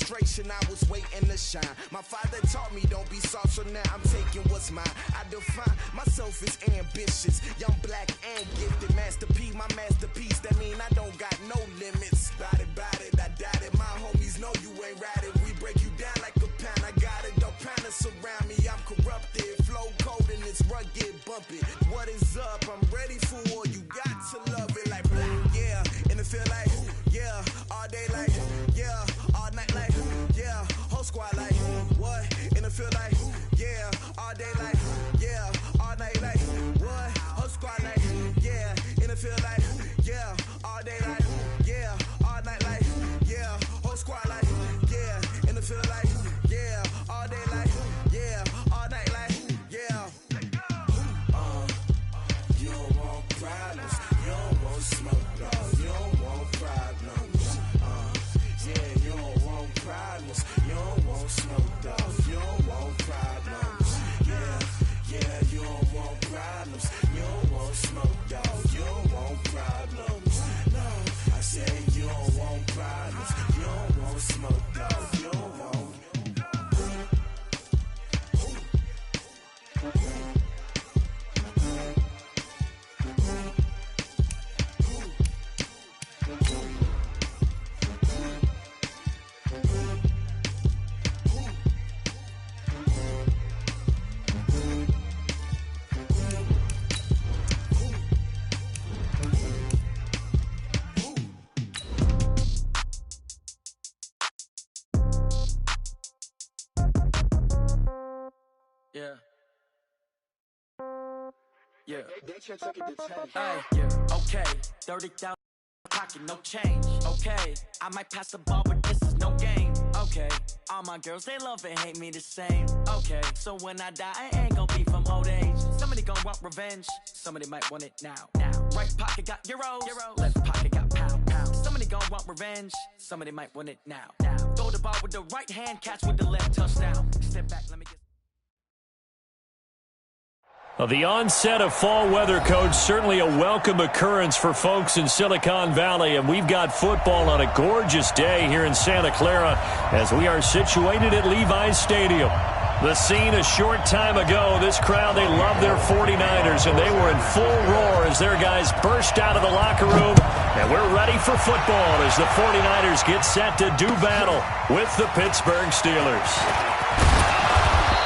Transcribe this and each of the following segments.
frustration, I was waiting to shine. My father taught me don't be soft, so now I'm taking what's mine. I define myself as ambitious, young, black, and gifted. Master P, my masterpiece, that mean I don't got no limits. Bout it, I doubt it. My homies know you ain't ratted. We break you down like a pound. I got it, don't pound us around me. I'm corrupted, flow cold and it's rugged, bumpy. What is up? I'm ready for war. You got to love it like black, yeah. And it feel like, yeah. All day like, yeah. All night like, yeah. Whole squad like, what? And it feel like, yeah. All day like, yeah. All night like, what? Whole squad like, yeah. And it feel like, yeah. All day like, yeah. All night like, yeah. Whole squad like, yeah. And it feel like, yeah. All day like, yeah. All night like, yeah. You don't want problems. You don't want smoke, dog. You don't want problems. Yeah, you don't want problems. You don't want smoke, dog. You don't want problems. Yeah, you don't want problems. You don't want smoke, dog. You don't want problems. No, I said you don't want problems. You don't want smoke, dog. You don't want. Yeah. Okay. 30,000 pocket, no change. Okay. I might pass the ball, but this is no game. Okay. All my girls, they love and hate me the same. Okay. So when I die, I ain't gonna be from old age. Somebody gonna want revenge. Somebody might want it now. Right pocket got euros. Left pocket got pound. Somebody gonna want revenge. Somebody might want it now. Throw the ball with the right hand, catch with the left, touchdown. Step back, let me get. Well, the onset of fall weather, Coach, certainly a welcome occurrence for folks in Silicon Valley, and we've got football on a gorgeous day here in Santa Clara as we are situated at Levi's Stadium. The scene a short time ago, this crowd, they love their 49ers, and they were in full roar as their guys burst out of the locker room, and we're ready for football as the 49ers get set to do battle with the Pittsburgh Steelers.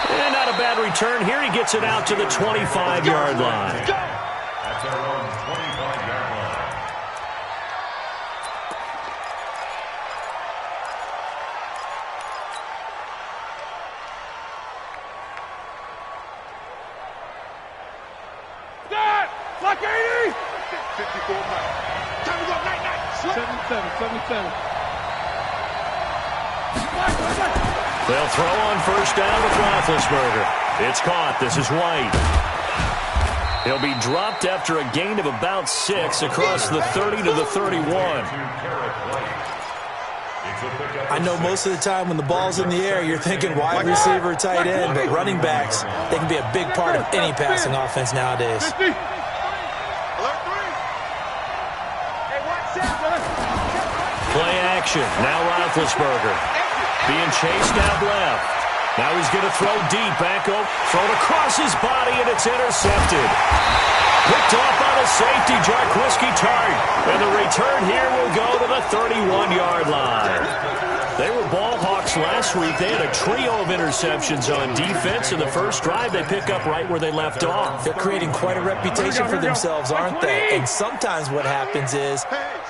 And not a bad return here. He gets it out to the 25-yard line. That's our own 25-yard line. Start! Clock 80! 54 miles. Time to go, night. 77. They'll throw on first down with Roethlisberger. It's caught. This is White. He'll be dropped after a gain of about 6 across the 30 to the 31. I know most of the time when the ball's in the air, you're thinking wide receiver, tight end, but running backs, they can be a big part of any passing offense nowadays. Play action. Now Roethlisberger. Being chased out left. Now he's going to throw deep. Back over. Thrown across his body, and it's intercepted. Picked off by the safety, Jarquiski Tart. And the return here will go to the 31-yard line. They were ball hawks last week. They had a trio of interceptions on defense. In the first drive, they pick up right where they left off. They're creating quite a reputation for themselves, aren't they? And sometimes what happens is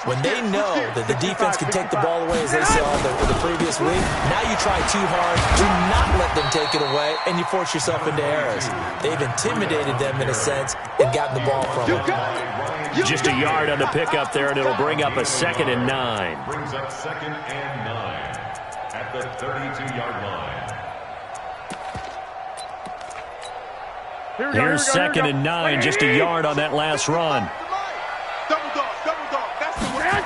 when they know that the defense can take the ball away, as they saw the previous week, now you try too hard, do not let them take it away, and you force yourself into errors. They've intimidated them in a sense and gotten the ball from them. Just a yard on the pickup there, and it'll bring up a 2nd and 9. Brings up 2nd and 9 at the 32-yard line. Here's 2nd and 9, just a yard on that last run. Double dog, that's the word.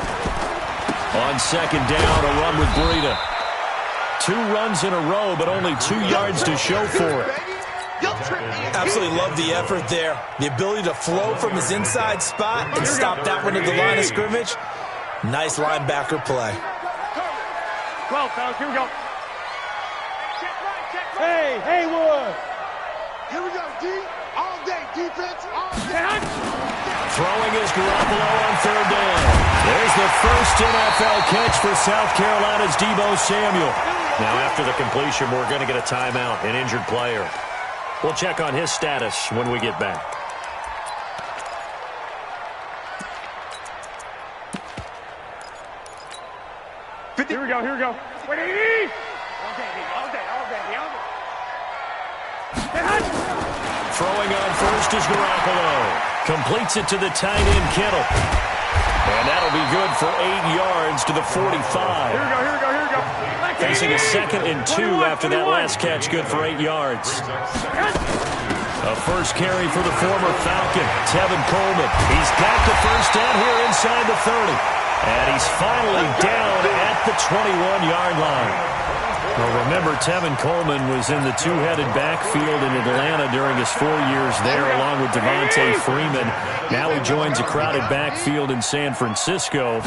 On 2nd down, a run with Breida. 2 runs in a row, but only 2 yards to show for it. Absolutely love the effort there. The ability to flow from his inside spot and stop that one at the line of scrimmage. Nice linebacker play. 12, fellas. Here we go. Check right, check right. Hey, Haywood. Here we go, D. All day, defense, all day. Throwing is Garoppolo on third down. There's the first NFL catch for South Carolina's Deebo Samuel. Now, after the completion, we're going to get a timeout, an injured player. We'll check on his status when we get back. Here we go, here we go. 180! All day. Throwing on first is Garoppolo. Completes it to the tight end, Kittle. And that'll be good for 8 yards to the 45. Here we go. Facing a 2nd and 2 after that last catch, good for 8 yards. A first carry for the former Falcon, Tevin Coleman. He's got the first down here inside the 30. And he's finally down at the 21-yard line. Well, remember, Tevin Coleman was in the two-headed backfield in Atlanta during his 4 years there, along with Devontae Freeman. Now he joins a crowded backfield in San Francisco.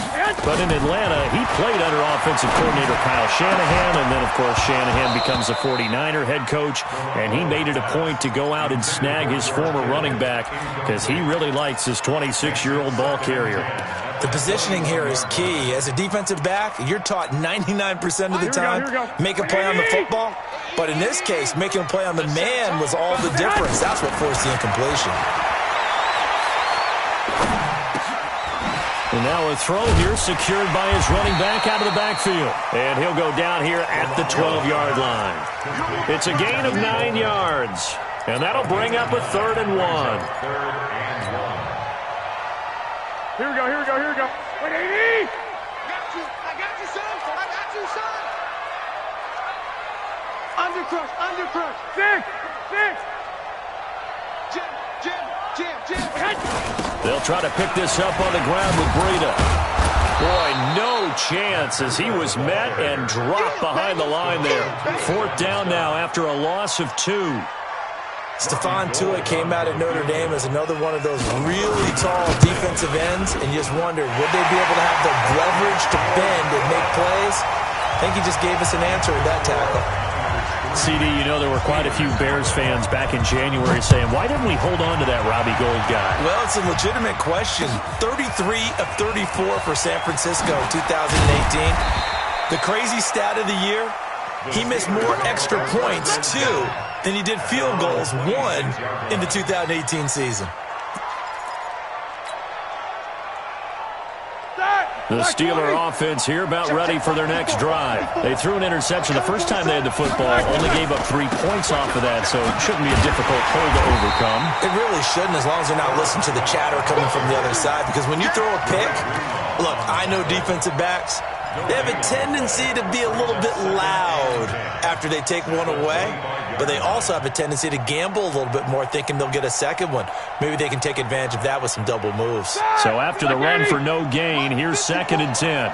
But in Atlanta, he played under offensive coordinator Kyle Shanahan, and then, of course, Shanahan becomes a 49er head coach, and he made it a point to go out and snag his former running back because he really likes his 26-year-old ball carrier. The positioning here is key. As a defensive back, you're taught 99% of the time, make a play on the football. But in this case, making a play on the man was all the difference. That's what forced the incompletion. And now a throw here secured by his running back out of the backfield. And he'll go down here at the 12-yard line. It's a gain of 9 yards. And that'll bring up a 3rd and 1. Here we go. 180! I got you, son. Undercrush. 6. Jim. They'll try to pick this up on the ground with Breida. Boy, no chance as he was met and dropped behind the line there. 4th down now after a loss of 2. Stephon Tuitt came out of Notre Dame as another one of those really tall defensive ends, and you just wondered, would they be able to have the leverage to bend and make plays? I think he just gave us an answer with that tackle. CD, you know there were quite a few Bears fans back in January saying, why didn't we hold on to that Robbie Gould guy? Well, it's a legitimate question. 33 of 34 for San Francisco in 2018. The crazy stat of the year, he missed more extra points, too, than he did field goals, 1 in the 2018 season. The Steeler offense here about ready for their next drive. They threw an interception the first time they had the football, only gave up 3 points off of that, so it shouldn't be a difficult hole to overcome. It really shouldn't, as long as they're not listening to the chatter coming from the other side, because when you throw a pick, look, I know defensive backs, they have a tendency to be a little bit loud after they take one away, but they also have a tendency to gamble a little bit more, thinking they'll get a second one. Maybe they can take advantage of that with some double moves. So after the run for no gain, here's 2nd and 10.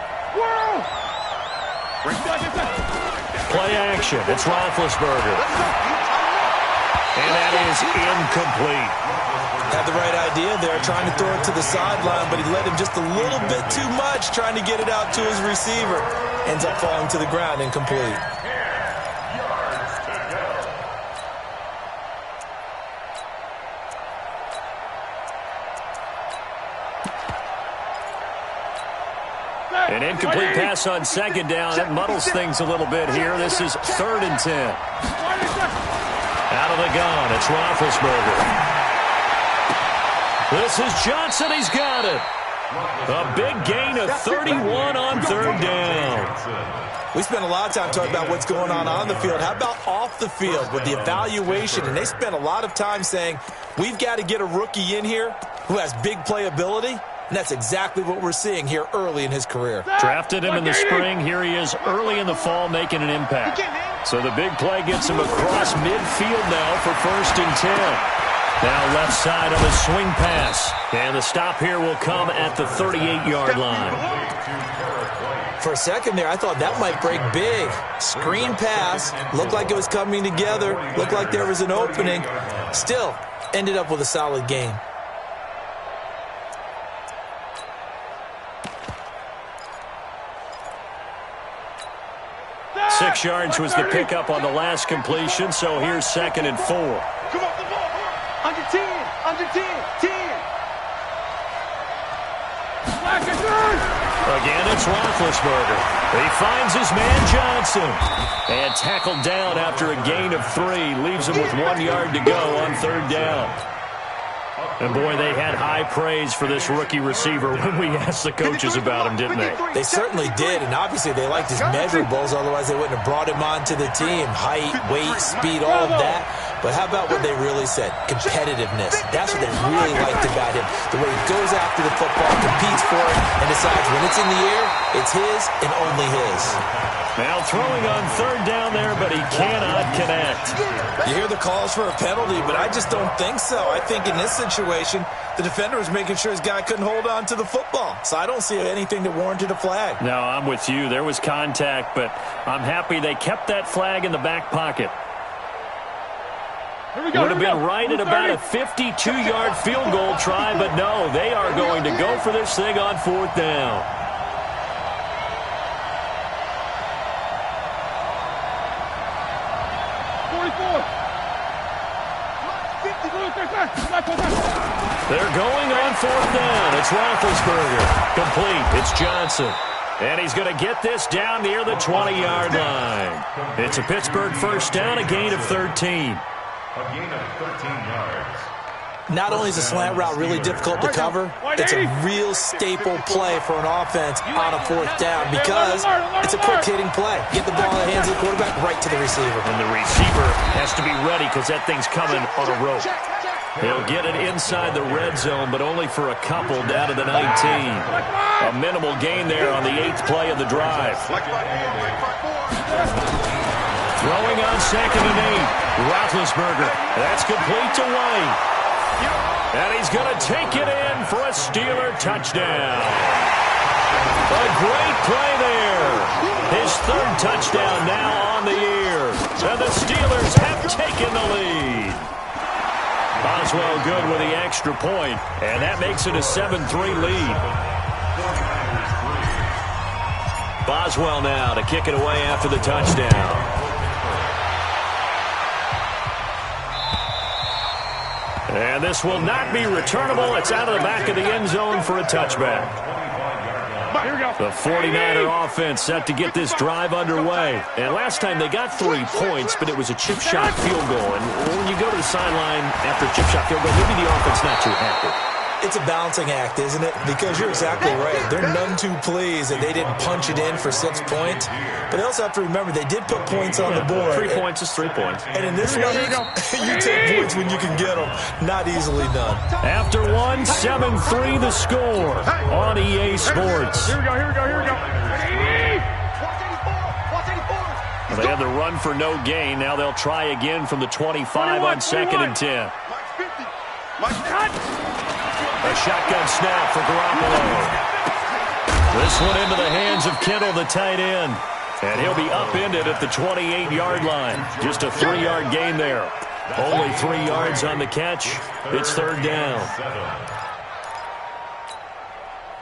Play action. It's Roethlisberger. And that is incomplete. Had the right idea there, trying to throw it to the sideline, but he let him just a little bit too much, trying to get it out to his receiver. Ends up falling to the ground, incomplete. An incomplete pass on 2nd down. That muddles things a little bit here. This is 3rd and 10. Out of the gun, it's Roethlisberger. This is Johnson. He's got it. A big gain of 31 on 3rd down. We spent a lot of time talking about what's going on the field. How about off the field with the evaluation? And they spent a lot of time saying, we've got to get a rookie in here who has big playability. And that's exactly what we're seeing here early in his career. Drafted him in the spring. Here he is early in the fall making an impact. So the big play gets him across midfield now for 1st and 10. Now left side on the swing pass. And the stop here will come at the 38-yard line. For a second there, I thought that might break big. Screen pass. Looked like it was coming together. Looked like there was an opening. Still, ended up with a solid game. 6 yards was the pickup on the last completion, so here's 2nd and 4. Come on, the ball. Under 10. Under 10. 10. Again, it's Roethlisberger. He finds his man Johnson. And tackled down after a gain of 3. Leaves him with 1 yard to go on 3rd down. And, boy, they had high praise for this rookie receiver when we asked the coaches about him, didn't they? They certainly did, and obviously they liked his measurables. Otherwise, they wouldn't have brought him onto the team. Height, weight, speed, all of that. But how about what they really said? Competitiveness. That's what they really liked about him. The way he goes after the football, competes for it, and decides when it's in the air, it's his and only his. Now throwing on 3rd down there, but he cannot connect. You hear the calls for a penalty, but I just don't think so. I think in this situation, the defender was making sure his guy couldn't hold on to the football. So I don't see anything that warranted a flag. No, I'm with you. There was contact, but I'm happy they kept that flag in the back pocket. Would have been right at about a 52-yard field goal try, but no, they are going to go for this thing on 4th down. They're going on 4th down. It's Roethlisberger. Complete. It's Johnson. And he's going to get this down near the 20-yard line. It's a Pittsburgh 1st down, a gain of 13. A gain of 13 yards. Not only is a slant route really difficult to cover, it's a real staple play for an offense on a 4th down because it's a quick-hitting play. Get the ball in the hands of the quarterback right to the receiver. And the receiver has to be ready because that thing's coming on a rope. He'll get it inside the red zone, but only for a couple down to the 19. A minimal gain there on the 8th play of the drive. Throwing on 2nd and 8. Roethlisberger. That's complete to White. And he's going to take it in for a Steeler touchdown. A great play there. His 3rd touchdown now on the year. And the Steelers have taken the lead. Boswell good with the extra point, and that makes it a 7-3 lead. Boswell now to kick it away after the touchdown. And this will not be returnable. It's out of the back of the end zone for a touchback. The 49er offense set to get this drive underway. And last time they got 3 points, but it was a chip shot field goal. And when you go to the sideline after a chip shot field goal, maybe the offense not too happy. It's a balancing act, isn't it? Because you're exactly right. They're none too pleased that they didn't punch it in for 6 points. But they also have to remember they did put points on the board. 3 points is 3 points. And in this league, you take points when you can get them. Not easily done. After one, 7-3 the score on EA Sports. Here we go, here we go, here we go. They had the run for no gain. Now they'll try again from the 25 on 2nd and 10. A shotgun snap for Garoppolo. This one into the hands of Kittle, the tight end. And he'll be upended at the 28-yard line. Just a 3-yard gain there. Only 3 yards on the catch. It's 3rd down.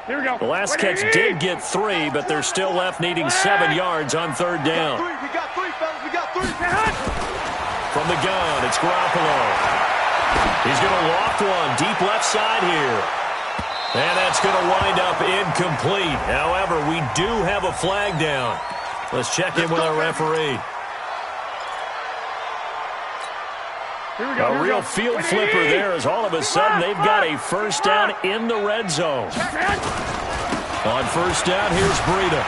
Here we go. The last catch did get 3, but they're still left needing 7 yards on 3rd down. We got 3, fellas. We got 3. From the gun, it's Garoppolo. He's going to loft one deep left side here. And that's going to wind up incomplete. However, we do have a flag down. Let's check in with our referee. A real field flipper there as all of a sudden they've got a 1st down in the red zone. On 1st down, here's Breida.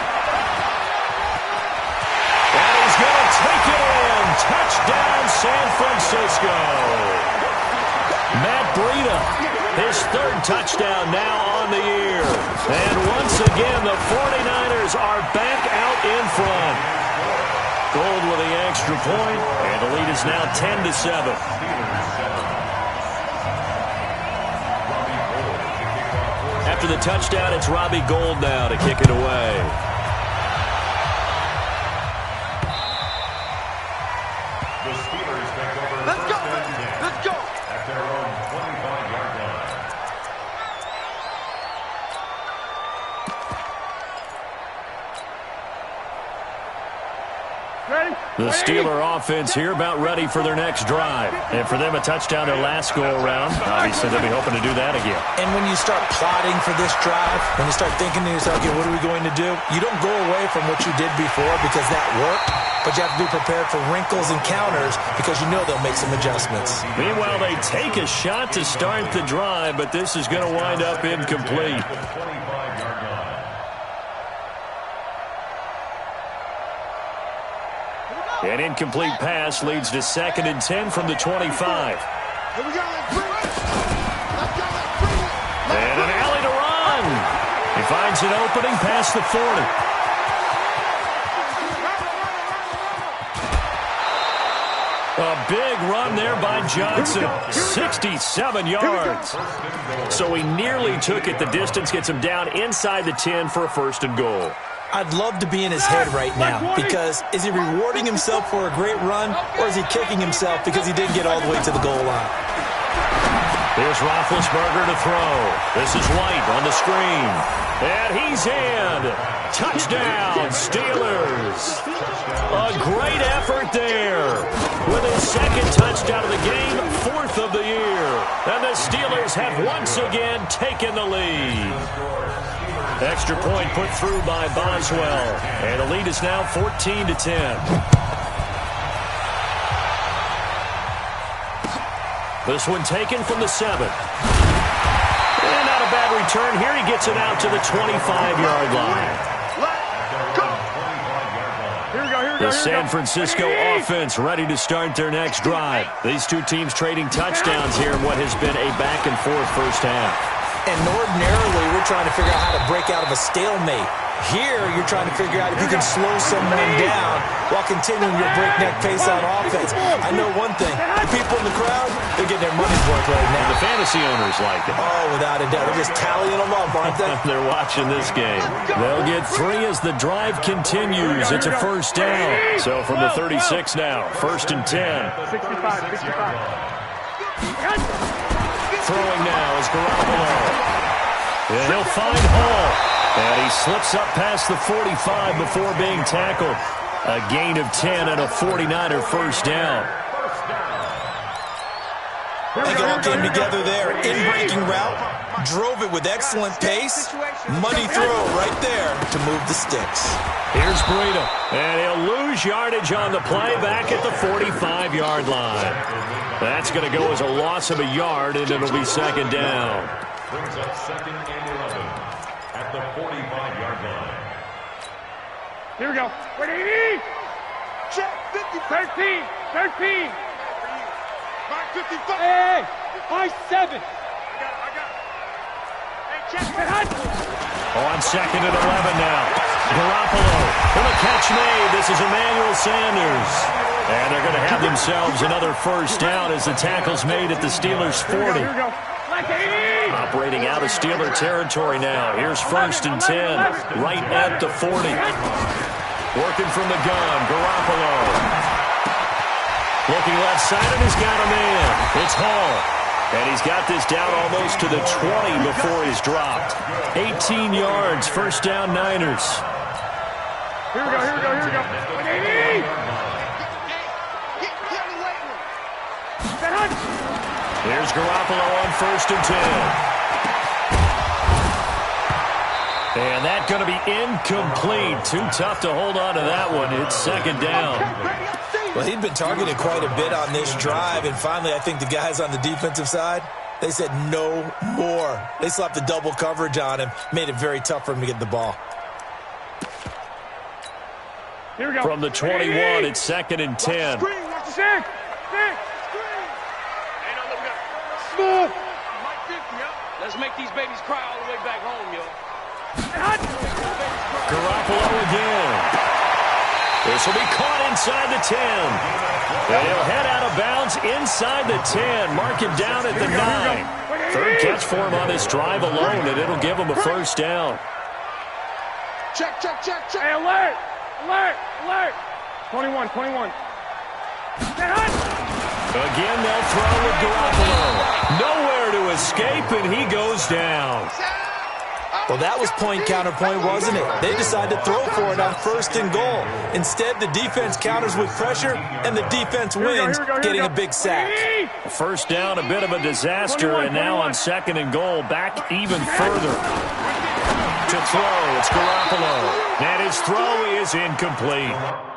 And he's going to take it in. Touchdown, San Francisco. Matt Breida, his 3rd touchdown now on the year. And once again, the 49ers are back out in front. Gold with the extra point, and the lead is now 10-7. After the touchdown, it's Robbie Gould now to kick it away. The Steelers take over. Let's go! Let's go! At their own 25-yard line. The Steeler offense here about ready for their next drive. And for them, a touchdown their last go-around. Obviously, they'll be hoping to do that again. And when you start plotting for this drive, when you start thinking to yourself, okay, what are we going to do? You don't go away from what you did before because that worked, but you have to be prepared for wrinkles and counters because you know they'll make some adjustments. Meanwhile, they take a shot to start the drive, but this is going to wind up incomplete. An incomplete pass leads to 2nd and 10 from the 25. Here we go. And an alley to run. He finds an opening past the 40. A big run there by Johnson. 67 yards. So he nearly took it the distance, gets him down inside the 10 for a 1st and goal. I'd love to be in his head right now because is he rewarding himself for a great run or is he kicking himself because he didn't get all the way to the goal line? Here's Roethlisberger to throw. This is White on the screen. And he's in. Touchdown, Steelers. A great effort there. With his 2nd touchdown of the game, 4th of the year. And the Steelers have once again taken the lead. Extra point put through by Boswell. And the lead is now 14-10. This one taken from the 7. And not a bad return here. He gets it out to the 25-yard line. The San Francisco offense ready to start their next drive. These two teams trading touchdowns here in what has been a back-and-forth first half. And ordinarily, we're trying to figure out how to break out of a stalemate. Here, you're trying to figure out if you can slow someone down while continuing your breakneck pace on offense. I know one thing. The people in the crowd, they're getting their money's worth right now. And the fantasy owners like it. Oh, without a doubt. They're just tallying them up, aren't they? They're watching this game. They'll get 3 as the drive continues. It's a 1st down. So from the 36 now, 1st and 10. 65. Throwing now is Garoppolo. And he'll find Hall. And he slips up past the 45 before being tackled. A gain of 10 and a 49er 1st down. I think it all came together there. In-breaking route, drove it with excellent pace. Money throw right there to move the sticks. Here's Breida. And he'll lose yardage on the play back at the 45-yard line. That's going to go as a loss of a yard, and it'll be 2nd down. Brings up 2nd and 11 at the 45-yard line. Here we go. Ready? Check 50. 13. Mark 55. Hey, my 7. I got it. Hey, check. On 2nd and 11 now. Garoppolo. And a catch made. This is Emmanuel Sanders. And they're going to have themselves another 1st down as the tackle's made at the Steelers' 40. Here we go. Operating out of Steeler territory now. Here's 1st and 10, right at the 40. Working from the gun, Garoppolo. Looking left side, and he's got a man. It's Hall. And he's got this down almost to the 20 before he's dropped. 18 yards, 1st down, Niners. Here we go. Here's Garoppolo on 1st and 10. And that's going to be incomplete. Too tough to hold on to that one. It's 2nd down. Well, he'd been targeted quite a bit on this drive, and finally I think the guys on the defensive side, they said no more. They slapped the double coverage on him, made it very tough for him to get the ball. Here we go. From the 21, it's 2nd and 10. Six. Smooth. Let's make these babies cry all the way back home, yo. Garoppolo again. This will be caught inside the 10. And he'll head out of bounds inside the 10. Mark him down at the 9. 3rd catch for him on this drive alone, and it'll give him a 1st down. Check. Hey, alert. 21. Again, they'll throw with Garoppolo. Nowhere to escape, and he goes down. Well, that was point counterpoint, wasn't it? They decided to throw for it on 1st and goal. Instead, the defense counters with pressure, and the defense wins, getting a big sack. First down, a bit of a disaster, and now on 2nd and goal, back even further. To throw, it's Garoppolo. And his throw is incomplete.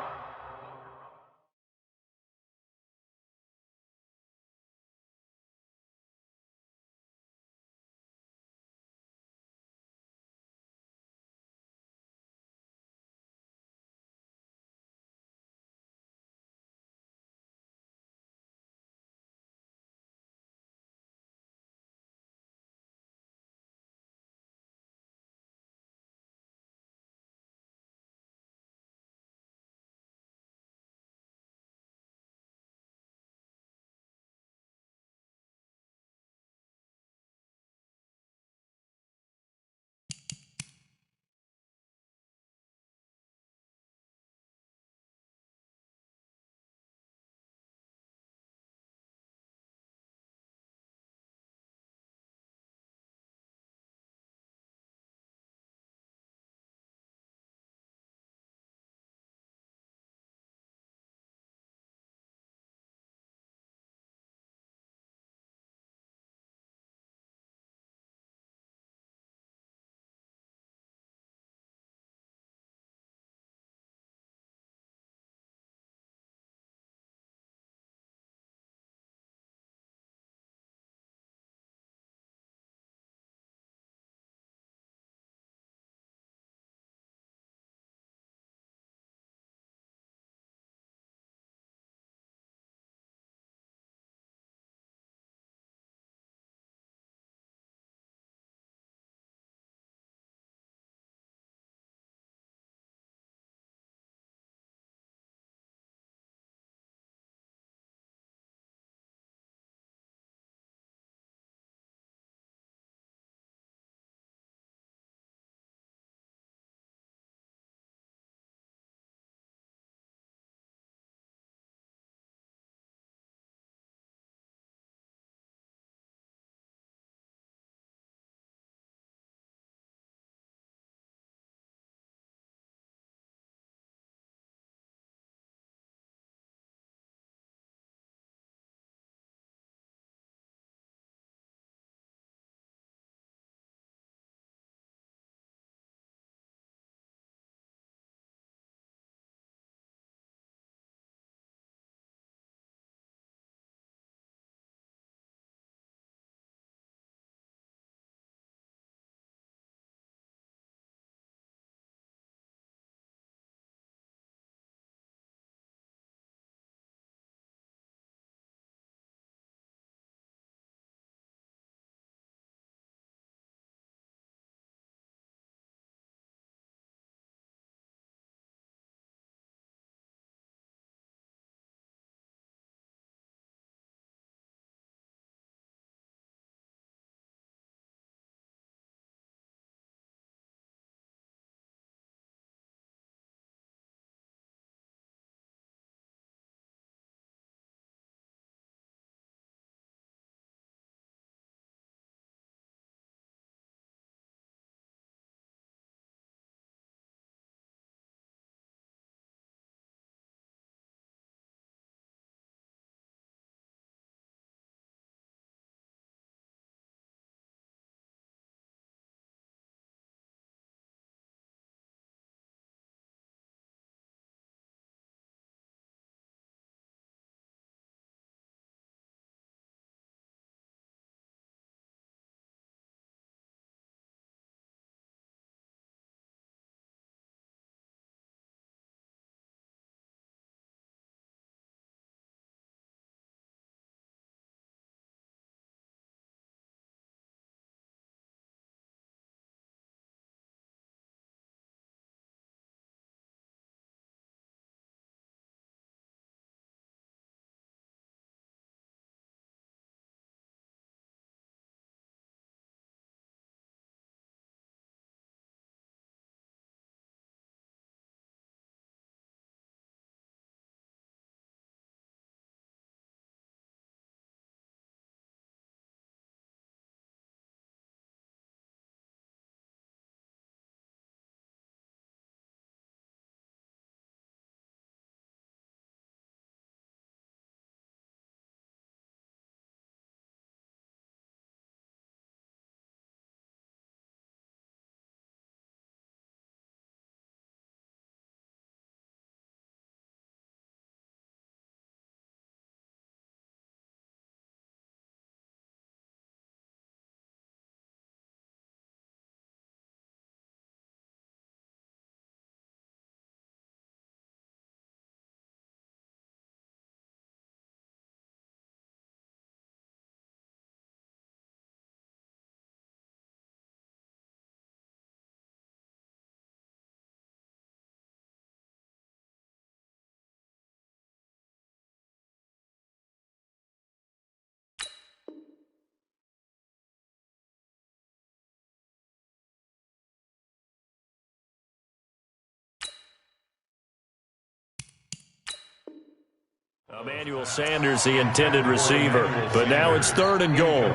Emmanuel Sanders, the intended receiver. But now it's 3rd and goal.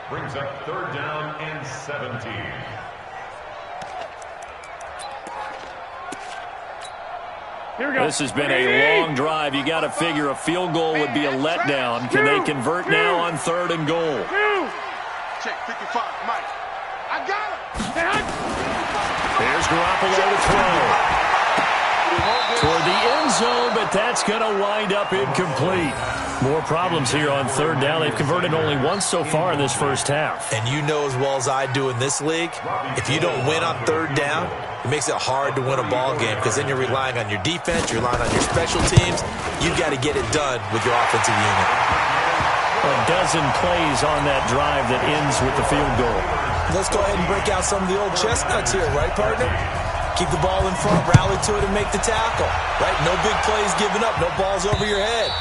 Brings up 3rd down and 17. This has been a long drive. You got to figure a field goal would be a letdown. Can they convert now on 3rd and goal? Check 55, Mike. I got him. Here's Garoppolo to throw. Toward the end zone, but that's going to wind up incomplete. More problems here on 3rd down. They've converted only once so far in this first half. And you know as well as I do in this league, if you don't win on 3rd down, it makes it hard to win a ball game because then you're relying on your defense, you're relying on your special teams. You've got to get it done with your offensive unit. A dozen plays on that drive that ends with the field goal. Let's go ahead and break out some of the old chestnuts here, right, partner? Keep the ball in front, rally to it, and make the tackle. Right? No big plays given up, no balls over your head.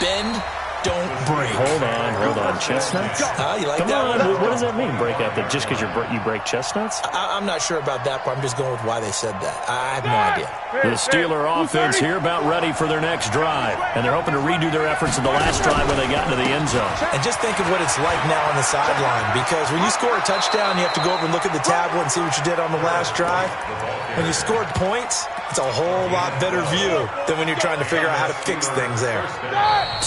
Bend, don't break. Hold on. Chestnuts? You like Come that on, one? what does that mean, break out? That just because you break chestnuts? I'm not sure about that part. I'm just going with why they said that. I have no idea. The Steeler offense here about ready for their next drive. And they're hoping to redo their efforts in the last drive when they got into the end zone. And just think of what it's like now on the sideline. Because when you score a touchdown, you have to go over and look at the tablet and see what you did on the last drive. When you scored points, it's a whole lot better view than when you're trying to figure out how to fix things there.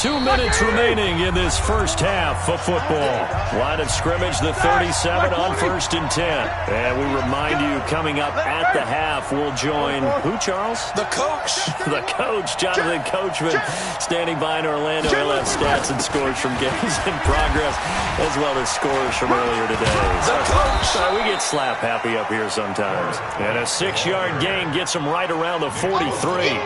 2 minutes remaining in this first half of football. Line of scrimmage, the 37 on 1st and 10. And we remind you, coming up at the half, we'll join who, Charles? The coach. The coach, Jonathan Coachman, standing by in Orlando. He'll have stats and scores from games in progress, as well as scores from earlier today. The coach. We get slap happy up here sometimes. And a 6-yard gain gets him right around the 43.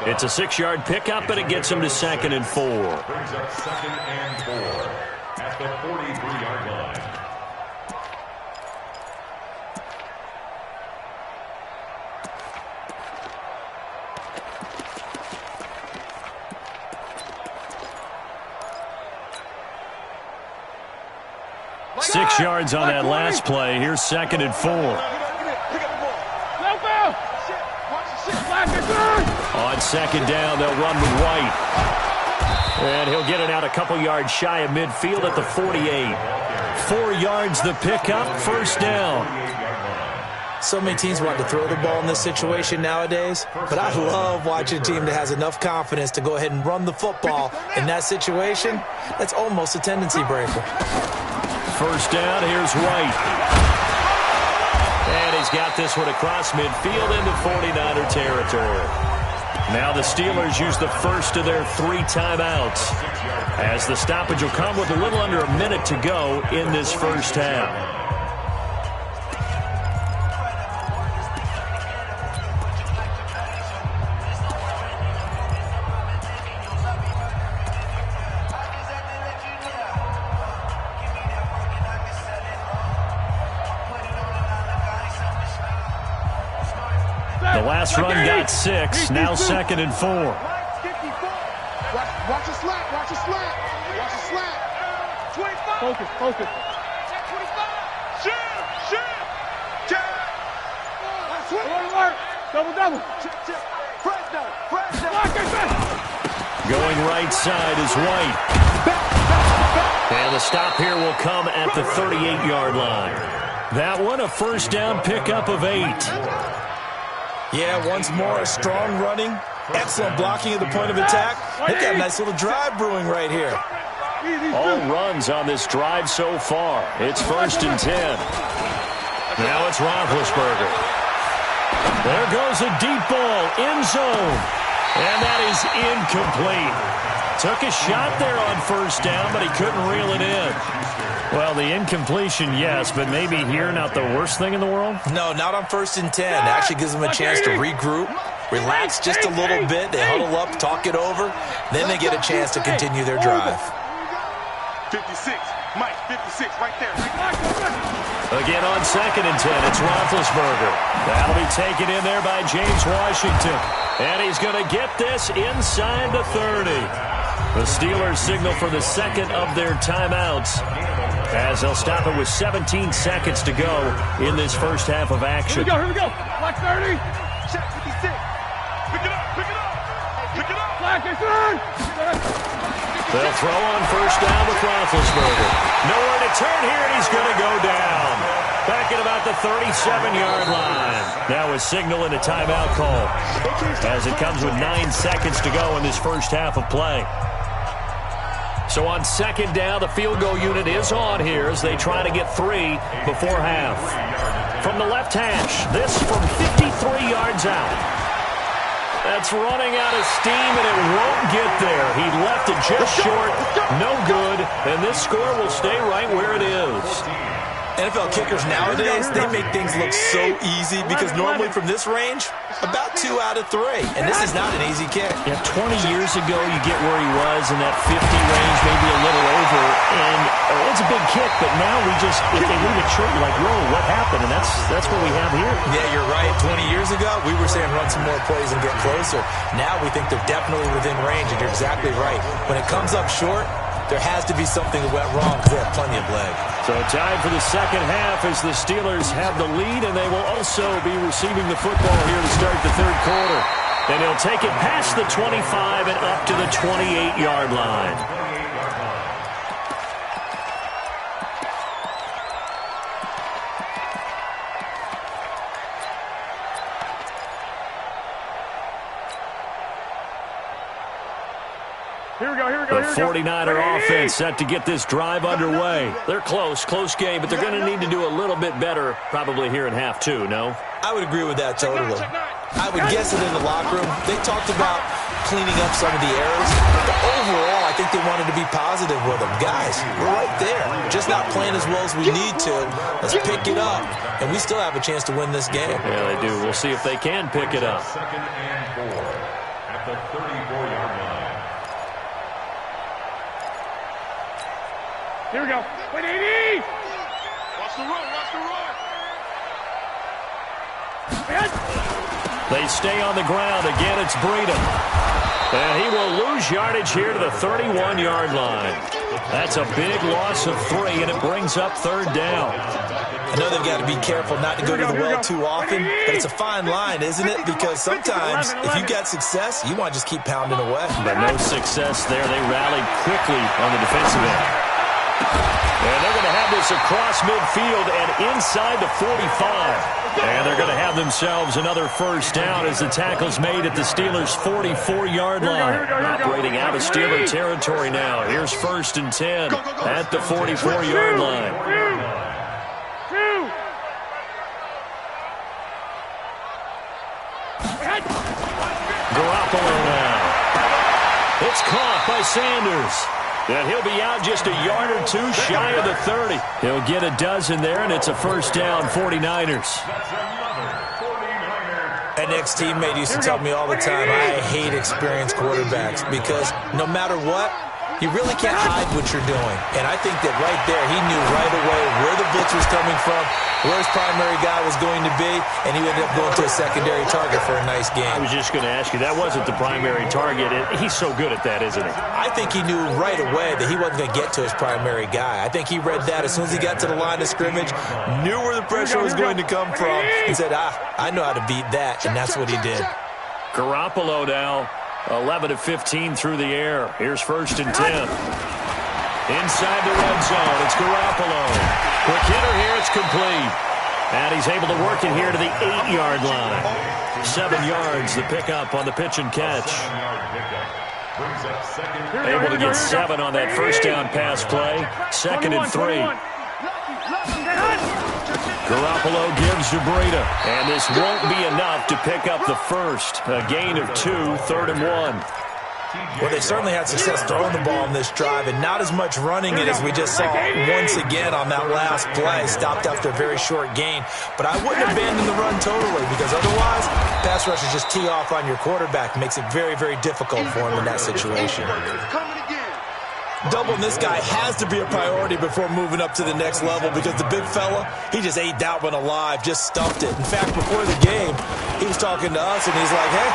It's a 6-yard pickup, but it gets him to 2nd and 4. Brings up 2nd and 4 at the 43-yard line. Six yards on that last play. Here's 2nd and 4. On 2nd down, they'll run with White. And he'll get it out a couple yards shy of midfield at the 48. 4 yards the pickup, 1st down. So many teams want to throw the ball in this situation nowadays, but I love watching a team that has enough confidence to go ahead and run the football in that situation. That's almost a tendency breaker. 1st down, here's White. And he's got this one across midfield into 49er territory. Now the Steelers use the first of their 3 timeouts, as the stoppage will come with a little under a minute to go in this first half. The last run got 6, now 2nd and 4. Watch a slap, watch a slap, watch a slap. 25. Focus. Check 25. Double. Press down. Going right side is White. And the stop here will come at the 38-yard line. That one, a 1st down pickup of 8. Yeah, once more, a strong running, excellent blocking at the point of attack. They've got a nice little drive brewing right here. All runs on this drive so far. It's 1st and 10. Now it's Roethlisberger. There goes a deep ball, end zone. And that is incomplete. Took a shot there on 1st down, but he couldn't reel it in. Well, the incompletion, yes, but maybe here not the worst thing in the world? No, not on 1st and 10. It actually gives them a chance to regroup, relax just a little bit. They huddle up, talk it over. Then they get a chance to continue their drive. 56. Mike, 56, right there. Again on 2nd and 10, it's Roethlisberger. That'll be taken in there by James Washington. And he's going to get this inside the 30. The Steelers signal for the 2nd of their timeouts, as they'll stop it with 17 seconds to go in this first half of action. Here we go. Watch 30. Check 56. Pick it up. They'll throw on first down with Roethlisberger. Nowhere to turn here, and he's going to go down. Back at about the 37-yard line. Now a signal and a timeout call as it comes with 9 seconds to go in this first half of play. So on second down, the field goal unit is on here as they try to get 3 before half. From the left hash, this from 53 yards out. That's running out of steam, and it won't get there. He left it just short, no good, and this score will stay right where it is. NFL kickers nowadays, they make things look so easy because normally from this range, about 2 out of 3. And this is not an easy kick. Yeah, 20 years ago, you get where he was in that 50 range, maybe a little over. And it's a big kick, but now we just, if they leave it short, you're like, whoa, what happened? And that's what we have here. Yeah, you're right. 20 years ago, we were saying run some more plays and get closer. Now we think they're definitely within range, and you're exactly right. When it comes up short, there has to be something that went wrong because they have plenty of leg. So time for the second half as the Steelers have the lead, and they will also be receiving the football here to start the third quarter. And he'll take it past the 25 and up to the 28-yard line. The 49er offense set to get this drive underway. They're close game, but they're going to need to do a little bit better probably here in half 2, no? I would agree with that totally. I would guess that in the locker room, they talked about cleaning up some of the errors. But overall, I think they wanted to be positive with them. Guys, we're right there. Just not playing as well as we need to. Let's pick it up. And we still have a chance to win this game. Yeah, they do. We'll see if they can pick it up. 2nd and 4 at the 34-yard line. Here we go. Wait, 80! Watch the run, watch the run. They stay on the ground. Again, it's Breida. And he will lose yardage here to the 31-yard line. That's a big loss of 3, and it brings up third down. I know they've got to be careful not to go to the well too often, but it's a fine line, isn't it? Because sometimes if you got success, you want to just keep pounding away. But no success there. They rallied quickly on the defensive end. And they're going to have this across midfield and inside the 45. And they're going to have themselves another first down as the tackle's made at the Steelers' 44-yard line. Operating out of Steeler territory now. Here's 1st and 10 at the 44-yard line. Garoppolo now. It's caught by Sanders. And he'll be out just a yard or 2 shy of the 30. He'll get a dozen there, and it's a first down, 49ers. An ex-teammate used to tell me all the time, I hate experienced quarterbacks because no matter what, you really can't hide what you're doing. And I think that right there, he knew right away where the blitz was coming from, where his primary guy was going to be, and he ended up going to a secondary target for a nice game. I was just going to ask you, that wasn't the primary target. He's so good at that, isn't he? I think he knew right away that he wasn't going to get to his primary guy. I think he read that as soon as he got to the line of scrimmage, knew where the pressure was going to come from, and said, I know how to beat that, and that's what he did. Garoppolo now, 11 of 15 through the air. Here's 1st and 10. Inside the red zone, it's Garoppolo. Quick hitter here, it's complete. And he's able to work it here to the 8-yard line. 7 yards, the pickup on the pitch and catch. Able to get 7 on that first down pass play. 2nd and 3. Garoppolo gives to Breida. And this won't be enough to pick up the first. A gain of 2, 3rd and 1. Well, they certainly had success throwing the ball in this drive, and not as much running it as we just saw once again on that last play. Stopped after a very short gain. But I wouldn't abandon the run totally, because otherwise, pass rushers just tee off on your quarterback. Makes it very, very difficult for him in that situation. Doubling this guy has to be a priority before moving up to the next level, because the big fella, he just ate that one alive, just stuffed it. In fact, before the game, he was talking to us, and he's like, hey,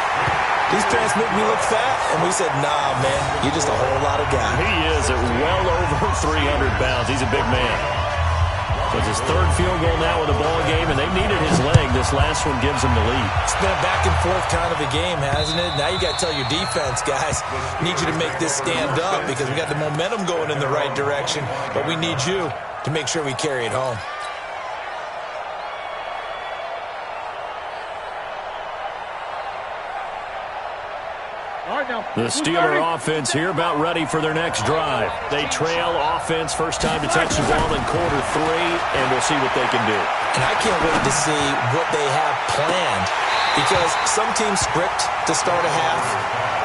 these pants make me look fat. And we said, nah, man, you're just a whole lot of guy. He is at well over 300 pounds. He's a big man. It's his third field goal now with the ball game, and they needed his leg. This last one gives them the lead. It's been a back-and-forth kind of a game, hasn't it? Now you got to tell your defense, guys, need you to make this stand up because we got the momentum going in the right direction, but we need you to make sure we carry it home. The Steeler offense here about ready for their next drive. They trail offense, first time to touch the ball in quarter 3, and we'll see what they can do. And I can't wait to see what they have planned because some teams script to start a half.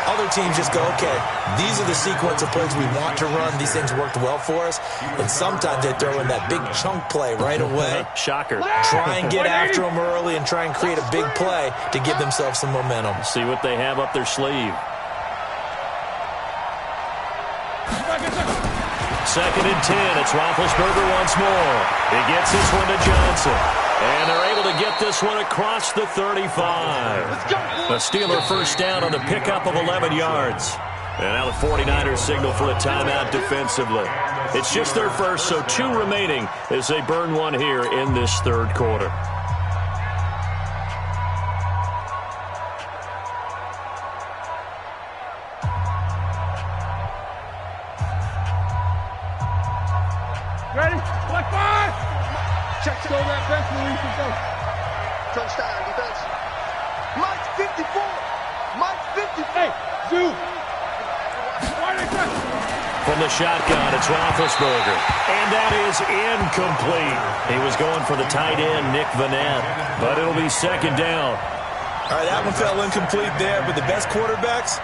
Other teams just go, okay, these are the sequence of plays we want to run. These things worked well for us. And sometimes they throw in that big chunk play right away. Shocker. Try and get after them early and try and create a big play to give themselves some momentum. See what they have up their sleeve. Second and 10. It's Roethlisberger once more. He gets this one to Johnson. And they're able to get this one across the 35. The Steeler first down on the pickup of 11 yards. And now the 49ers signal for a timeout defensively. It's just their first, so 2 remaining as they burn one here in this third quarter. Ready? Black 5! Check to go that fence, release and go. Touchdown, defense. Mike's 54! Mike's 54! Hey, Zoo! From the shotgun, it's Roethlisberger. And that is incomplete. He was going for the tight end, Nick Vanette. But it'll be second down. All right, that one fell incomplete there, but the best quarterbacks,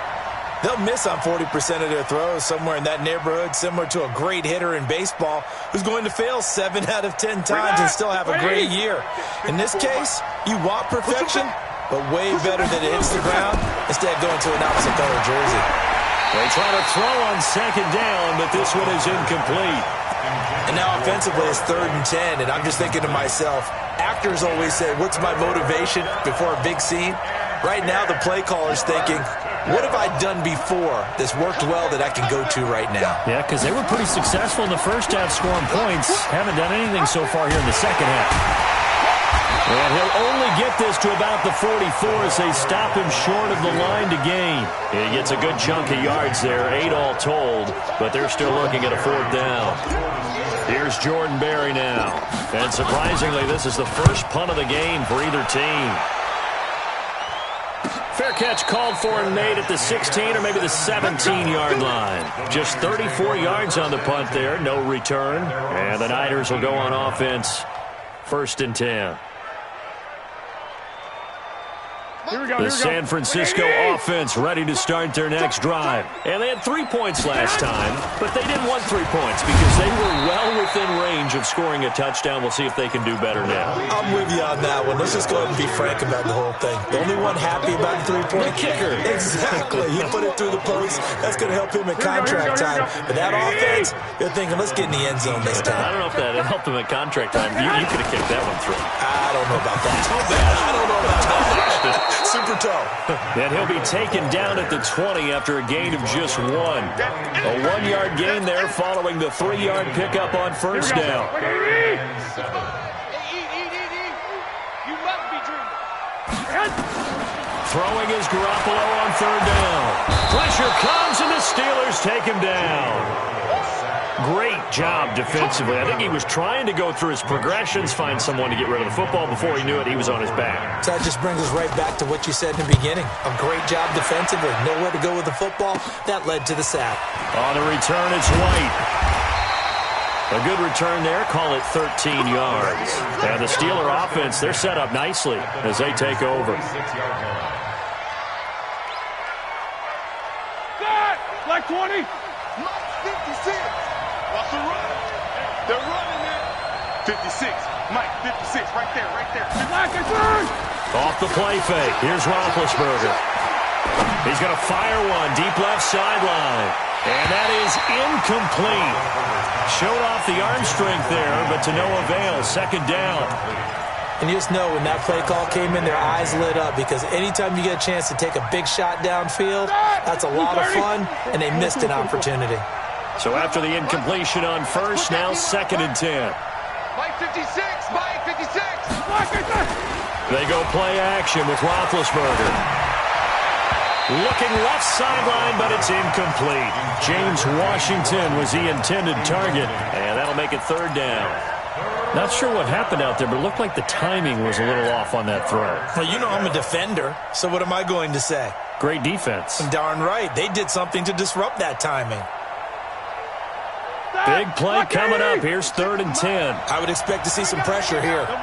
they'll miss on 40% of their throws, somewhere in that neighborhood, similar to a great hitter in baseball who's going to fail 7 out of 10 times and still have a great year. In this case, you want perfection, but way better that it hits the ground instead of going to an opposite color jersey. They try to throw on second down, but this one is incomplete. And now offensively it's 3rd and 10, and I'm just thinking to myself, actors always say, what's my motivation before a big scene? Right now the play caller's thinking, what have I done before that's worked well that I can go to right now? Yeah, because they were pretty successful in the first half scoring points. Haven't done anything so far here in the second half. And he'll only get this to about the 44 as they stop him short of the line to gain. He gets a good chunk of yards there, 8 all told, but they're still looking at a 4th down. Here's Jordan Berry now. And surprisingly, this is the first punt of the game for either team. Fair catch called for and made at the 16 or maybe the 17-yard line. Just 34 yards on the punt there, no return. And the Niners will go on offense, 1st and 10. The San Francisco offense ready to start their next drive. And they had 3 points last time, but they didn't want 3 points because they were well within range of scoring a touchdown. We'll see if they can do better now. I'm with you on that one. Let's just go ahead and be frank about the whole thing. The only one happy about the 3-point kicker. Exactly. He put it through the post. That's going to help him in contract time. But that offense, they're thinking, let's get in the end zone this time. I don't know if that helped him in contract time. You could have kicked that one through. I don't know about that. I don't know about that. Super toe. And he'll be taken down at the 20 after a gain of just 1. A 1-yard gain there following the 3-yard pickup on first down. You must be dreaming. Throwing is Garoppolo on 3rd down. Pressure comes and the Steelers take him down. Great job defensively. I think he was trying to go through his progressions, find someone to get rid of the football. Before he knew it, he was on his back. So that just brings us right back to what you said in the beginning. A great job defensively. Nowhere to go with the football. That led to the sack. On the return, it's White. A good return there. Call it 13 yards. And the Steeler offense, they're set up nicely as they take over. Like 20. Mike's 56! Watch the run! They're running it! 56. Mike, 56. Right there, right there. Off the play fake. Here's Roethlisberger. He's going to fire one. Deep left sideline. And that is incomplete. Showed off the arm strength there, but to no avail. 2nd down. And you just know when that play call came in, their eyes lit up because anytime you get a chance to take a big shot downfield, that's a lot of fun, and they missed an opportunity. So after the incompletion on first, now 2nd and 10. 56, Mike, 56. They go play action with Roethlisberger. Looking left sideline, but it's incomplete. James Washington was the intended target, and that'll make it third down. Not sure what happened out there, but it looked like the timing was a little off on that throw. Well, you know I'm a defender, so what am I going to say? Great defense. Darn right. They did something to disrupt that timing. Big play coming up. Here's 3rd and 10. I would expect to see some pressure here. 56.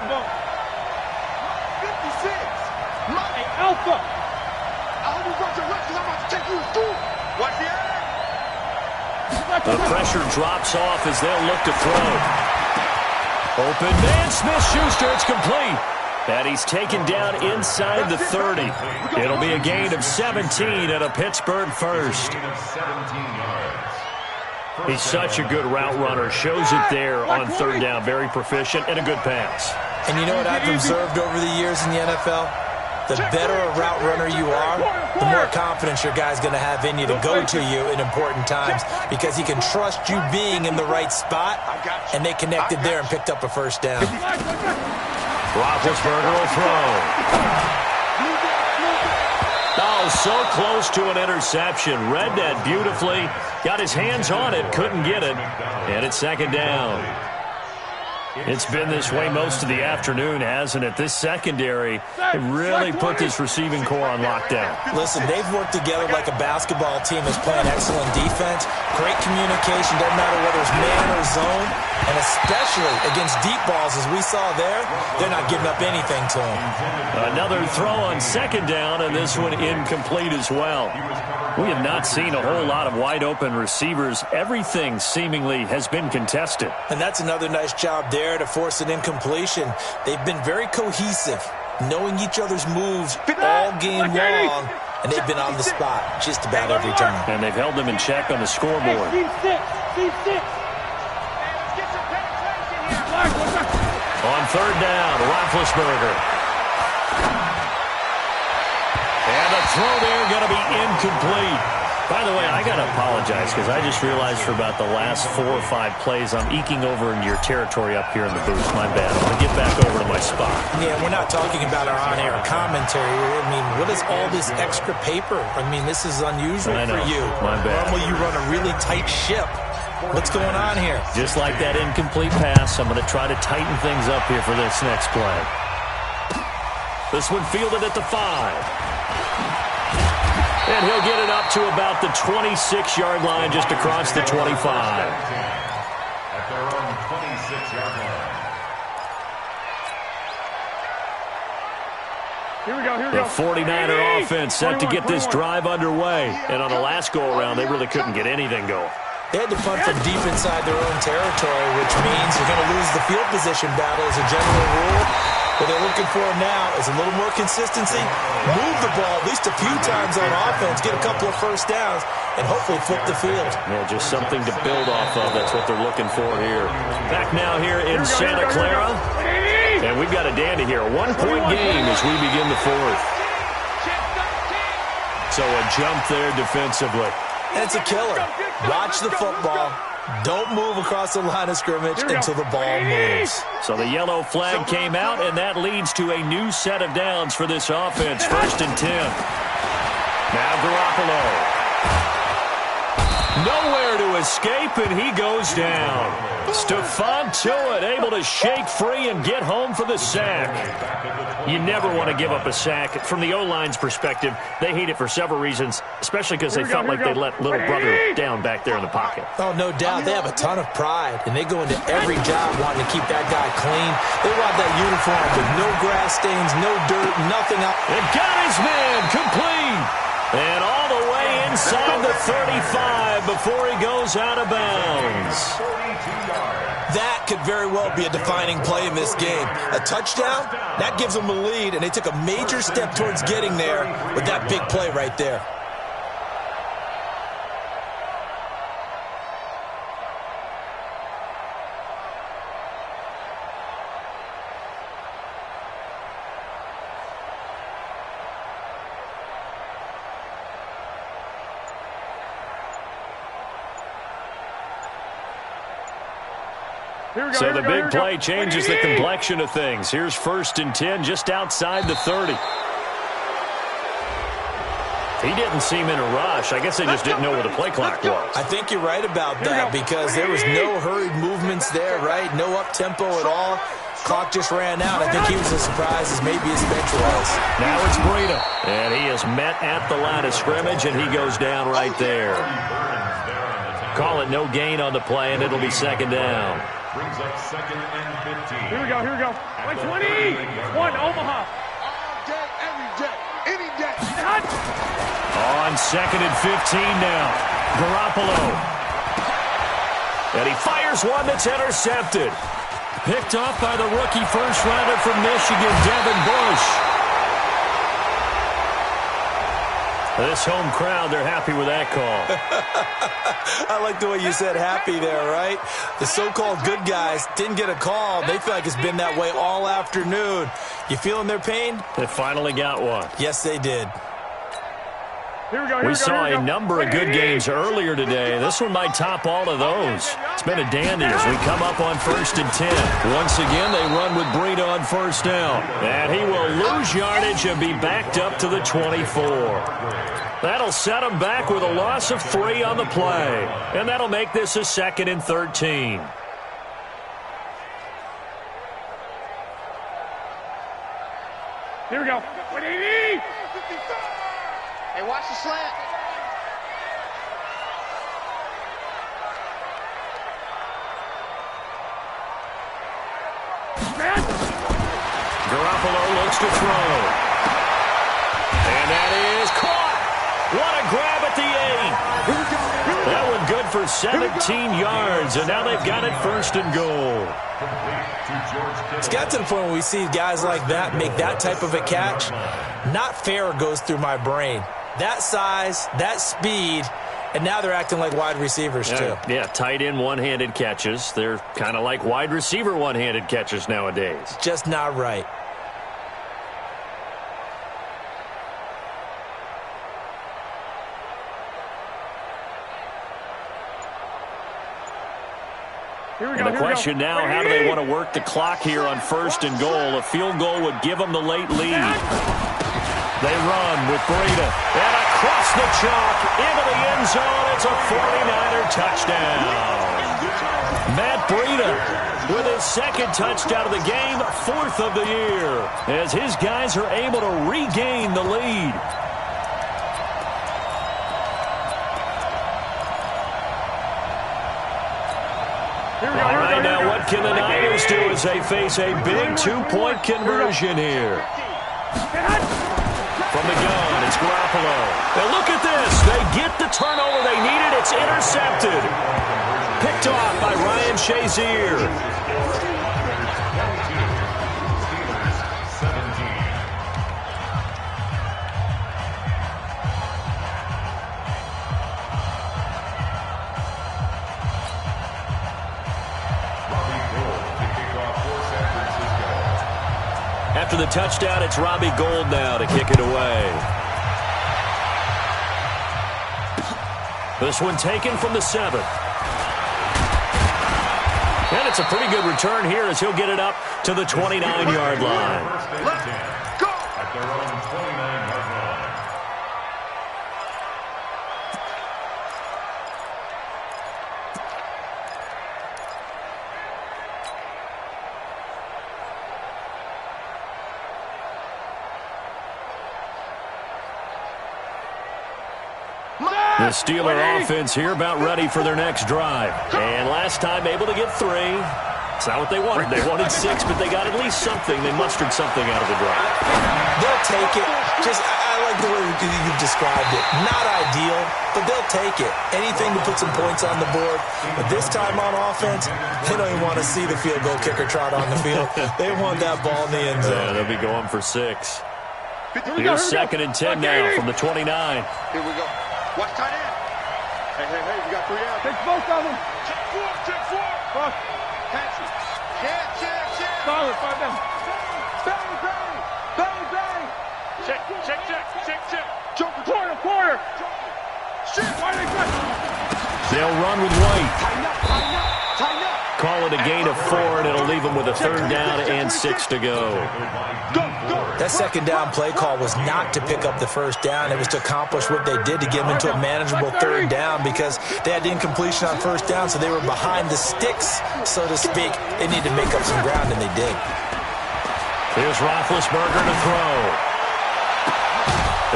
Alpha. I hope you got your records. I'm about to take you to school. Watch the eye. The pressure drops off as they'll look to throw. Open man, Smith-Schuster. It's complete. And he's taken down inside the 30. It'll be a gain of 17 and a Pittsburgh first. He's such a good route runner. Shows it there on 3rd down. Very proficient and a good pass. And you know what I've observed over the years in the NFL? The better a route runner you are, the more confidence your guy's going to have in you to go to you in important times because he can trust you being in the right spot, and they connected there and picked up a first down. Roethlisberger will throw. Oh, so close to an interception. Read that beautifully. Got his hands on it, couldn't get it. And it's 2nd down. It's been this way most of the afternoon, hasn't it? This secondary really put this receiving core on lockdown. Listen, they've worked together like a basketball team that's playing excellent defense. Great communication, doesn't matter whether it's man or zone. And especially against deep balls, as we saw there, they're not giving up anything to them. Another throw on 2nd down, and this one incomplete as well. We have not seen a whole lot of wide-open receivers. Everything seemingly has been contested. And that's another nice job there to force an incompletion. They've been very cohesive, knowing each other's moves all game long, and they've been on the spot just about every time. And they've held them in check on the scoreboard. On 3rd down, Roethlisberger. And the throw there going to be incomplete. By the way, I got to apologize because I just realized for about the last 4 or 5 plays I'm eking over into your territory up here in the booth. My bad. I'm going to get back over to my spot. Yeah, we're not talking about our on-air commentary. I mean, what is all this extra paper? I mean, this is unusual for you. My bad. Normally you run a really tight ship. What's going on here? Just like that incomplete pass, I'm going to try to tighten things up here for this next play. This one fielded at the 5. And he'll get it up to about the 26-yard line, just across the 25. At their own 26-yard line. Here we go, here we The go. 49er offense set to get this drive underway. And on the last go-around, they really couldn't get anything going. They had to punt from deep inside their own territory, which means you're going to lose the field position battle as a general rule. What they're looking for now is a little more consistency, move the ball at least a few times on offense, get a couple of first downs, and hopefully flip the field. Yeah, just something to build off of. That's what they're looking for here. Back now here in Santa Clara. And we've got a dandy here. A 1-point game as we begin the 4th. So a jump there defensively. And it's a killer. Watch the football. Don't move across the line of scrimmage until the ball moves. So the yellow flag came out, and that leads to a new set of downs for this offense. 1st and 10. Now Garoppolo. Nowhere to escape, and he goes down. Stephon Tuitt able to shake free and get home for the sack. You never want to give up a sack. From the O-line's perspective, they hate it for several reasons, especially because they felt like they let little brother down back there in the pocket. Oh, no doubt. They have a ton of pride, and they go into every job wanting to keep that guy clean. They want that uniform with no grass stains, no dirt, nothing else. And got his man complete. And all the way inside the 35 before he goes out of bounds. That could very well be a defining play in this game. A touchdown, that gives them a lead, and they took a major step towards getting there with that big play right there. So the big play changes the complexion of things. Here's 1st and 10 just outside the 30. He didn't seem in a rush. I guess they just didn't know where the play clock was. I think you're right about that because there was no hurried movements there, right? No up-tempo at all. Clock just ran out. I think he was as surprised as maybe his bench was. Now it's Breida. And he is met at the line of scrimmage, and he goes down right there. Call it no gain on the play, and it'll be 2nd down. Brings up 2nd and 15. Here we go. 20. 1 Omaha. All day, every day, any day. On 2nd and 15 now. Garoppolo. And he fires one that's intercepted. Picked off by the rookie first-rounder from Michigan, Devin Bush. This home crowd, they're happy with that call. I like the way you said happy there, right? The so-called good guys didn't get a call. They feel like it's been that way all afternoon. You feeling their pain? They finally got one. Yes, they did. We saw a number of good games earlier today. This one might top all of those. It's been a dandy as we come up on 1st and 10. Once again, they run with Breida on 1st down. And he will lose yardage and be backed up to the 24. That'll set him back with a loss of 3 on the play. And that'll make this a 2nd and 13. Here we go. Hey, watch the slant. Garoppolo looks to throw. And that is caught. What a grab at the 8. That one good for 17 yards, and now they've got it 1st and goal. It's got to the point where we see guys like that make that type of a catch. Not fair goes through my brain. That size, that speed, and now they're acting like wide receivers too. Yeah, tight end one-handed catches. They're kind of like wide receiver one-handed catches nowadays. Just not right. And the question now, how do they want to work the clock here on 1st and goal? A field goal would give them the late lead. They run with Breida. And across the chalk into the end zone. It's a 49er touchdown. Matt Breida with his 2nd touchdown of the game, 4th of the year, as his guys are able to regain the lead. All right, now what can the Niners do as they face a big 2-point conversion here? From the gun, it's Garoppolo. And look at this. They get the turnover they needed. It's intercepted. Picked off by Ryan Shazier. After the touchdown, it's Robbie Gould now to kick it away. This one taken from the 7th. And it's a pretty good return here as he'll get it up to the 29-yard line. Let's go! At their own 29-yard line. The Steeler offense here about ready for their next drive. And last time able to get 3. It's not what they wanted. They wanted 6, but they got at least something. They mustered something out of the drive. They'll take it. I like the way you've described it. Not ideal, but they'll take it. Anything to put some points on the board. But this time on offense, they don't even want to see the field goal kicker trot on the field. They want that ball in the end zone. Yeah, they'll be going for 6. Here's 2nd and 10 now from the 29. Here we go. Watch tight end. Hey, we got 3 out. Take both of them. Check 4. Cross. Catch it. Check. Solid, 5 down. Bang. Check. Jump, quarter. Shit, why are they cut? They'll run with White. Tighten up. Call it with a gain of 4, and it'll leave them with a 3rd down and 6 to go. That second down play call was not to pick up the first down. It was to accomplish what they did to get them into a manageable 3rd down because they had the incompletion on 1st down, so they were behind the sticks, so to speak. They needed to make up some ground, and they did. Here's Roethlisberger to throw.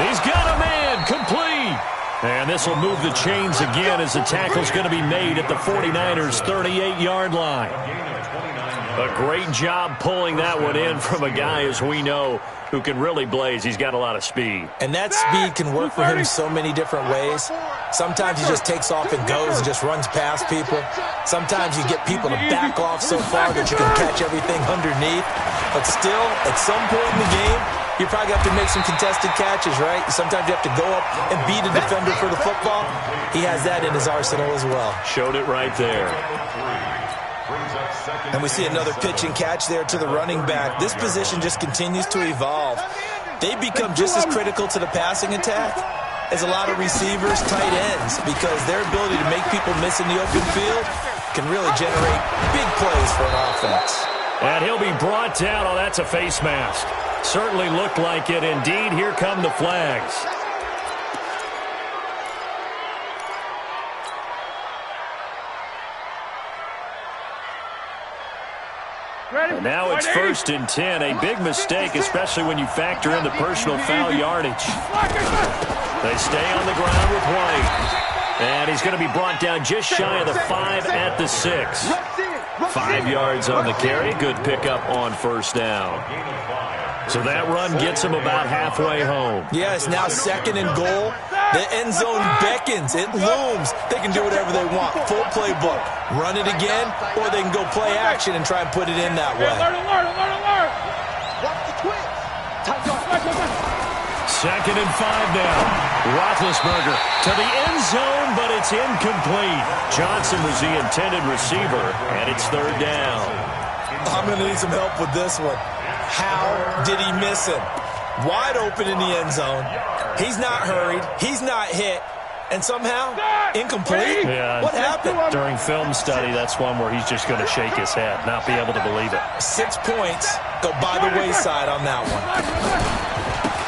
He's got a man, complete. And this will move the chains again as the tackle's going to be made at the 49ers' 38-yard line. A great job pulling that one in from a guy, as we know, who can really blaze. He's got a lot of speed. And that speed can work for him so many different ways. Sometimes he just takes off and goes and just runs past people. Sometimes you get people to back off so far that you can catch everything underneath. But still, at some point in the game, you probably have to make some contested catches, right? Sometimes you have to go up and beat a defender for the football. He has that in his arsenal as well. Showed it right there. And we see another pitch and catch there to the running back. This position just continues to evolve. They become just as critical to the passing attack as a lot of receivers, tight ends, because their ability to make people miss in the open field can really generate big plays for an offense. And he'll be brought down. Oh, that's a face mask. Certainly looked like it. Indeed, here come the flags. And now it's 1st and 10. A big mistake, especially when you factor in the personal foul yardage. They stay on the ground with White. And he's going to be brought down just shy of the 5 at the 6. 5 yards on the carry. Good pickup on 1st down. So that run gets him about halfway home. Yeah, it's now 2nd and goal. The end zone beckons. It looms. They can do whatever they want. Full playbook. Run it again, or they can go play action and try and put it in that way. Watch the twins. 2nd and 5 now. Roethlisberger to the end zone, but it's incomplete. Johnson was the intended receiver, and it's 3rd down. I'm going to need some help with this one. How did he miss him? Wide open in the end zone. He's not hurried. He's not hit. And somehow, incomplete? Yeah, what happened? During film study, that's one where he's just going to shake his head, not be able to believe it. 6 points go by the wayside on that one.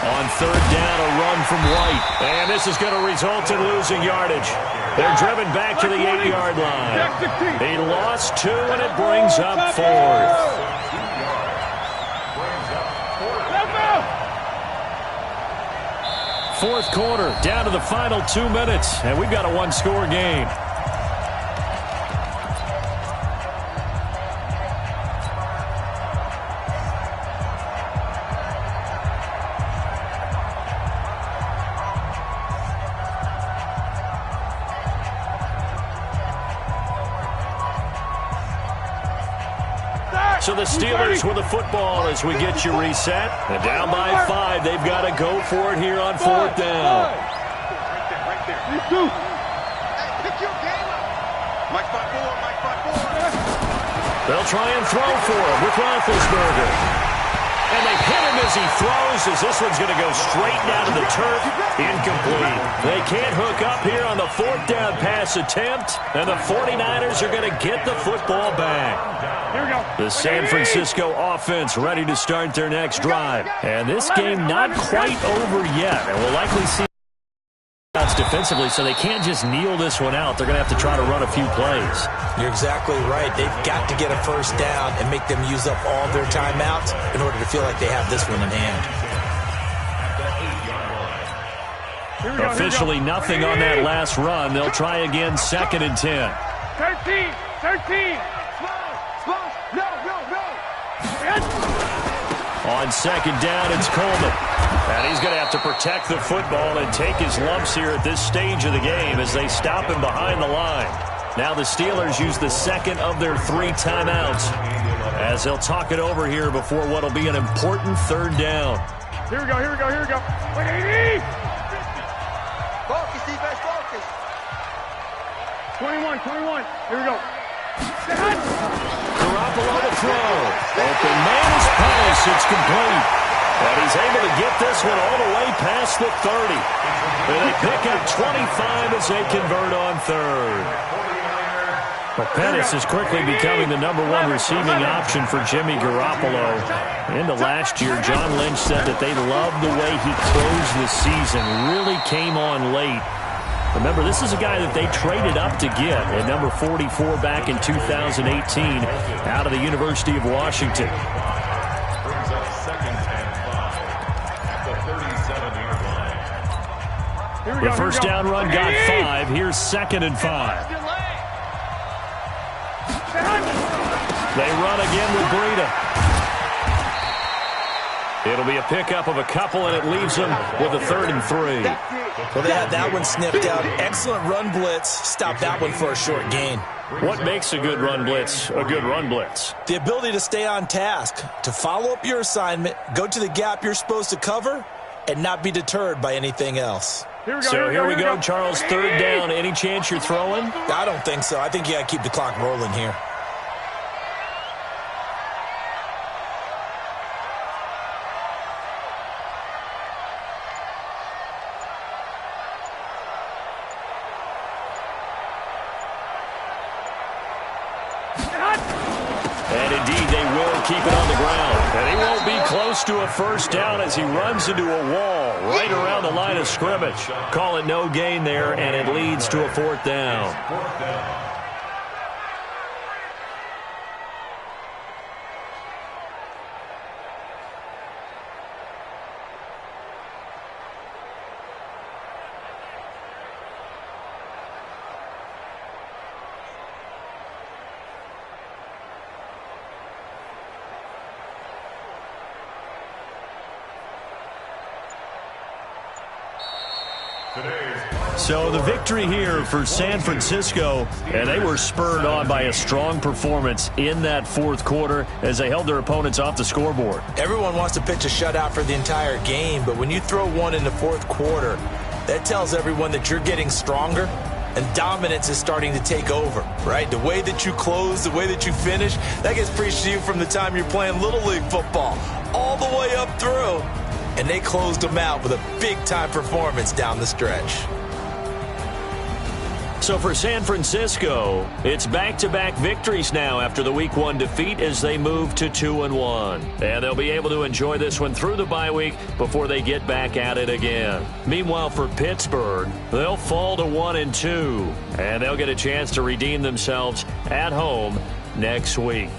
On 3rd down, a run from White. And this is going to result in losing yardage. They're driven back to the 8-yard line. He lost 2, and it brings up 4th. Fourth quarter, down to the final 2 minutes, and we've got a 1-score game. So the Steelers with the football as we get you reset. And down by 5, they've got to go for it here on 4th down. Right there. You too. Hey, pick your game up. Mike 5-4. They'll try and throw for him with Roethlisberger. And they hit him as he throws, as this one's going to go straight down to the turf. Incomplete. They can't hook up here on the 4th down pass attempt, and the 49ers are going to get the football back. Here we go. The San Francisco offense ready to start their next drive. And this game not quite over yet, and we'll likely see defensively, so they can't just kneel this one out. They're going to have to try to run a few plays. You're exactly right. They've got to get a first down and make them use up all their timeouts in order to feel like they have this one in hand. Officially nothing on that last run. They'll try again, 2nd and 10. 13. On 2nd down, it's Coleman. And he's going to have to protect the football and take his lumps here at this stage of the game as they stop him behind the line. Now the Steelers use the 2nd of their 3 timeouts as they'll talk it over here before what will be an important 3rd down. Here we go. Wait, 80! Focus, defense, focus. 21. Here we go. Garoppolo to throw. Open man is punished. It's complete. And he's able to get this one all the way past the 30. And they pick up 25 as they convert on 3rd. Well, Pettis is quickly becoming the #1 receiving option for Jimmy Garoppolo. Into last year, John Lynch said that they loved the way he closed the season, really came on late. Remember, this is a guy that they traded up to get at number 44 back in 2018 out of the University of Washington. Brings up 2nd and 5 at the 37-yard line. The first down run got 5. Here's 2nd and 5. They run again with Breida. It'll be a pickup of a couple, and it leaves them with a 3rd and 3. Well, they had that one snipped out. Excellent run blitz. Stop that one for a short gain. What makes a good run blitz a good run blitz? The ability to stay on task, to follow up your assignment, go to the gap you're supposed to cover, and not be deterred by anything else. Here we go, Charles. 3rd down. Any chance you're throwing? I don't think so. I think you got to keep the clock rolling here. And indeed, they will keep it on the ground. And he won't be close to a first down as he runs into a wall right around the line of scrimmage. Call it no gain there, and it leads to a 4th down. So the victory here for San Francisco, and they were spurred on by a strong performance in that 4th quarter as they held their opponents off the scoreboard. Everyone wants to pitch a shutout for the entire game, but when you throw one in the 4th quarter, that tells everyone that you're getting stronger and dominance is starting to take over, right? The way that you close, the way that you finish, that gets preached to you from the time you're playing Little League football all the way up through. And they closed them out with a big-time performance down the stretch. So for San Francisco, it's back-to-back victories now after the Week 1 defeat as they move to 2-1. And they'll be able to enjoy this one through the bye week before they get back at it again. Meanwhile, for Pittsburgh, they'll fall to 1-2. And they'll get a chance to redeem themselves at home next week.